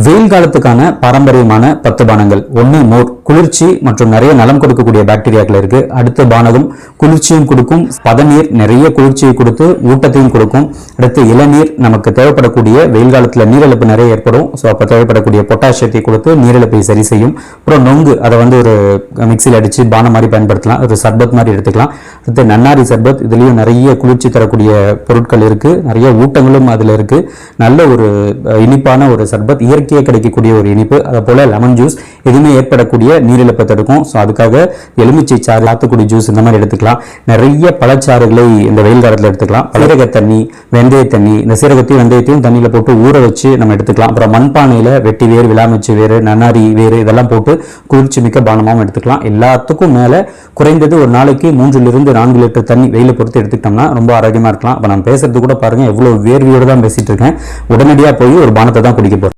வெயில் காலத்துக்கான பாரம்பரியமான 10 பானங்கள். 1 மோர், குளிர்ச்சி மற்றும் நிறைய நலம் கொடுக்கக்கூடிய பாக்டீரியாக்கள் இருக்கு. அடுத்த பானகம் குளிர்ச்சியும் கொடுக்கும், பதநீர் நிறைய குளிர்ச்சியை கொடுத்து ஊட்டத்தையும் கொடுக்கும். அடுத்து இளநீர், நமக்கு தேவைப்படக்கூடிய வெயில் காலத்துல நீரிழப்பு நிறைய ஏற்படும், ஸோ அப்போ தேவைப்படக்கூடிய பொட்டாசியத்தை கொடுத்து நீரிழப்பை சரி செய்யும். அப்புறம் நொங்கு, அதை ஒரு மிக்சியில் அடிச்சு பானம் மாதிரி பயன்படுத்தலாம், ஒரு சர்பத் மாதிரி எடுத்துக்கலாம். அடுத்து நன்னாரி சர்பத், இதுலயும் நிறைய குளிர்ச்சி தரக்கூடிய பொருட்கள் இருக்கு, நிறைய ஊட்டங்களும் அதுல இருக்கு. நல்ல ஒரு இனிப்பான ஒரு சர்பத், இயற்கையாக கிடைக்கக்கூடிய ஒரு இனிப்பு. அதை போல லெமன் ஜூஸ், எதுவுமே ஏற்படக்கூடிய நீரிழப்பை தடுக்கும். ஸோ அதுக்காக எலுமிச்சை சாறு, சாத்துக்குடி ஜூஸ் இந்த மாதிரி எடுத்துக்கலாம். நிறைய பழச்சாறுகளை இந்த வெயில் காலத்தில் எடுத்துக்கலாம். சீரக தண்ணி, வெந்தய தண்ணி, இந்த சீரகத்தையும் வெந்தயத்தையும் தண்ணியில் போட்டு ஊற வச்சு நம்ம எடுத்துக்கலாம். அப்புறம் மண்பானையில் வெட்டி வேறு, விளாமிச்சு வேறு, நன்னாரி வேறு, இதெல்லாம் போட்டு குளிர்ச்சி மிக்க பானமாகவும் எடுத்துக்கலாம். எல்லாத்துக்கும் மேலே குறைந்தது ஒரு நாளைக்கு 3 to 4 லிட்டர் தண்ணி வெயில பொறுத்து எடுத்துக்கிட்டோம்னா ரொம்ப ஆரோக்கியமாக இருக்கலாம். அப்போ நான் பேசுறது கூட பாருங்க, எவ்வளோ வேர்வையோடு தான் பேசிட்டு இருக்கேன். உடனடியாக போய் ஒரு பானத்தை தான் குடிக்க போகிறேன்.